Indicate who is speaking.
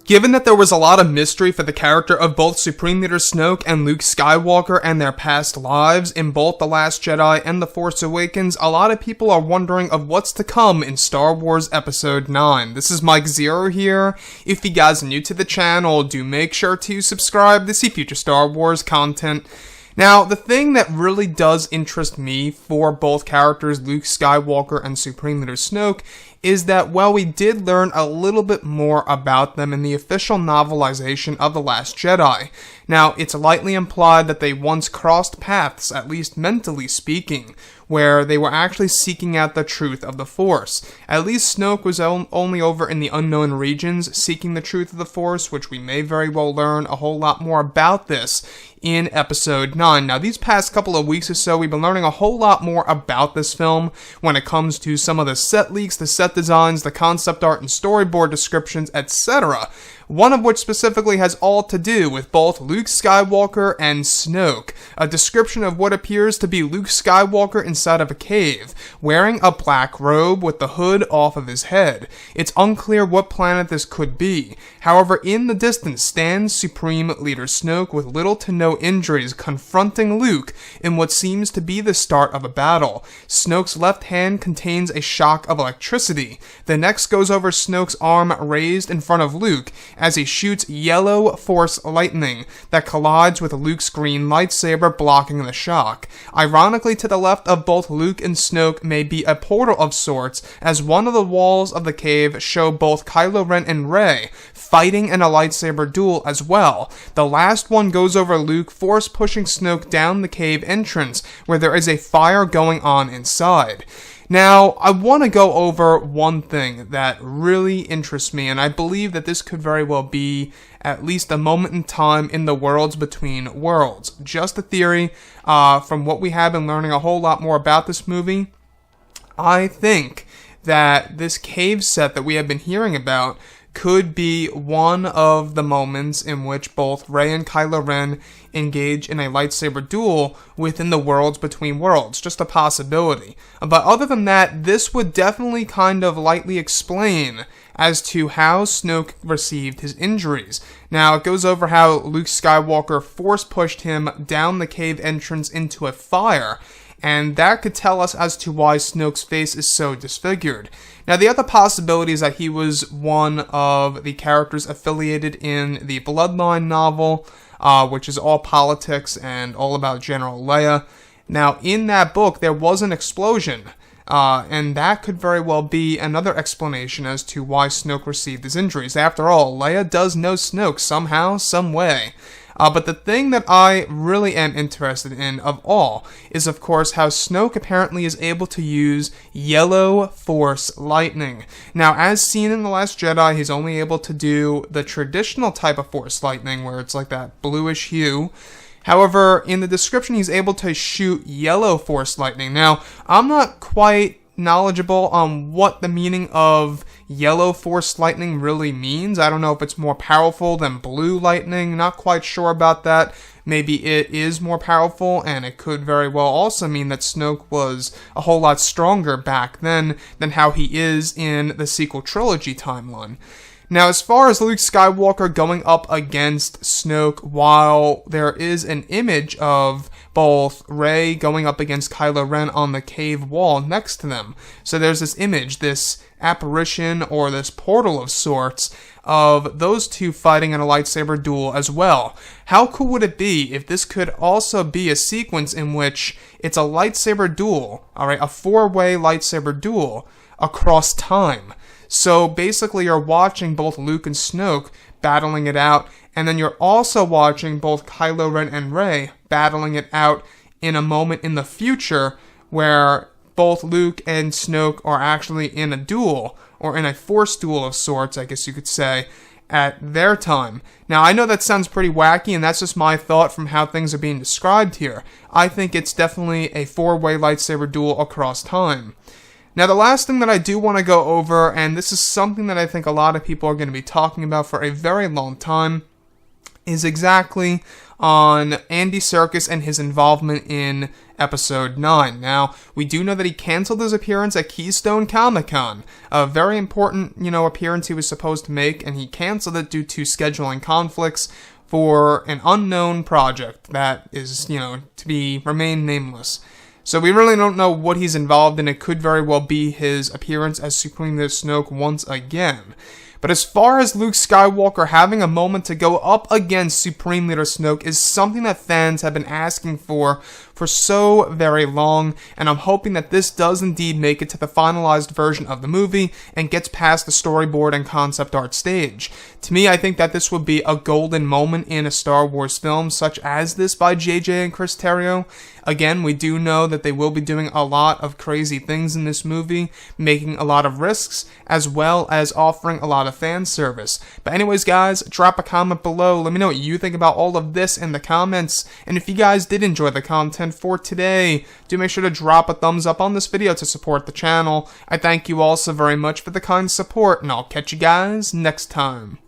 Speaker 1: Given that there was a lot of mystery for the character of both Supreme Leader Snoke and Luke Skywalker and their past lives in both The Last Jedi and The Force Awakens, a lot of people are wondering of what's to come in Star Wars Episode 9. This is Mike Zero here. If you guys are new to the channel, do make sure to subscribe to see future Star Wars content. Now, the thing that really does interest me for both characters, Luke Skywalker and Supreme Leader Snoke, is that, well, we did learn a little bit more about them in the official novelization of The Last Jedi. Now, it's lightly implied that they once crossed paths, at least mentally speaking, where they were actually seeking out the truth of the Force. At least Snoke was only over in the unknown regions seeking the truth of the Force, which we may very well learn a whole lot more about this in Episode 9. Now, these past couple of weeks or so, we've been learning a whole lot more about this film when it comes to some of the set leaks, the set designs, the concept art and storyboard descriptions, etc. One of which specifically has all to do with both Luke Skywalker and Snoke. A description of what appears to be Luke Skywalker inside of a cave, wearing a black robe with the hood off of his head. It's unclear what planet this could be. However, in the distance stands Supreme Leader Snoke with little to no injuries, confronting Luke in what seems to be the start of a battle. Snoke's left hand contains a shock of electricity. The next goes over Snoke's arm raised in front of Luke, as he shoots yellow force lightning that collides with Luke's green lightsaber, blocking the shock. Ironically, to the left of both Luke and Snoke may be a portal of sorts, as one of the walls of the cave show both Kylo Ren and Rey fighting in a lightsaber duel as well. The last one goes over Luke, force pushing Snoke down the cave entrance, where there is a fire going on inside. Now, I want to go over one thing that really interests me, and I believe that this could very well be at least a moment in time in the worlds between worlds. Just a theory, from what we have been learning a whole lot more about this movie. I think that this cave set that we have been hearing about could be one of the moments in which both Rey and Kylo Ren engage in a lightsaber duel within the worlds between worlds. Just a possibility. But other than that, this would definitely kind of lightly explain as to how Snoke received his injuries. Now, it goes over how Luke Skywalker force pushed him down the cave entrance into a fire, and that could tell us as to why Snoke's face is so disfigured. Now, the other possibility is that he was one of the characters affiliated in the Bloodline novel, which is all politics and all about General Leia. Now, in that book, there was an explosion, and that could very well be another explanation as to why Snoke received his injuries. After all, Leia does know Snoke somehow, some way. But the thing that I really am interested in of all is, of course, how Snoke apparently is able to use yellow force lightning. Now, as seen in The Last Jedi, he's only able to do the traditional type of force lightning, where it's like that bluish hue. However, in the description, he's able to shoot yellow force lightning. Now, I'm not quite knowledgeable on what the meaning of yellow force lightning really means. I don't know if it's more powerful than blue lightning. Not quite sure about that. Maybe it is more powerful, and it could very well also mean that Snoke was a whole lot stronger back then than how he is in the sequel trilogy timeline. Now, as far as Luke Skywalker going up against Snoke, while there is an image of both Rey going up against Kylo Ren on the cave wall next to them. So there's this image, this apparition, or this portal of sorts, of those two fighting in a lightsaber duel as well. How cool would it be if this could also be a sequence in which it's a lightsaber duel, alright, a four-way lightsaber duel across time? So basically you're watching both Luke and Snoke battling it out, and then you're also watching both Kylo Ren and Rey battling it out in a moment in the future where both Luke and Snoke are actually in a duel, or in a force duel of sorts, I guess you could say, at their time. Now, I know that sounds pretty wacky, and that's just my thought from how things are being described here. I think it's definitely a four-way lightsaber duel across time. Now, the last thing that I do want to go over, and this is something that I think a lot of people are going to be talking about for a very long time, is exactly on Andy Serkis and his involvement in Episode 9. Now, we do know that he canceled his appearance at Keystone Comic-Con, a very important, appearance he was supposed to make, and he canceled it due to scheduling conflicts for an unknown project that is, to remain nameless. So we really don't know what he's involved in. It could very well be his appearance as Supreme Leader Snoke once again. But as far as Luke Skywalker having a moment to go up against Supreme Leader Snoke is something that fans have been asking for so very long, and I'm hoping that this does indeed make it to the finalized version of the movie and gets past the storyboard and concept art stage. To me, I think that this would be a golden moment in a Star Wars film such as this by JJ and Chris Terrio. Again, we do know that they will be doing a lot of crazy things in this movie, making a lot of risks, as well as offering a lot of fan service. But anyways, guys, drop a comment below. Let me know what you think about all of this in the comments. And if you guys did enjoy the content for today, do make sure to drop a thumbs up on this video to support the channel. I thank you all so very much for the kind support, and I'll catch you guys next time.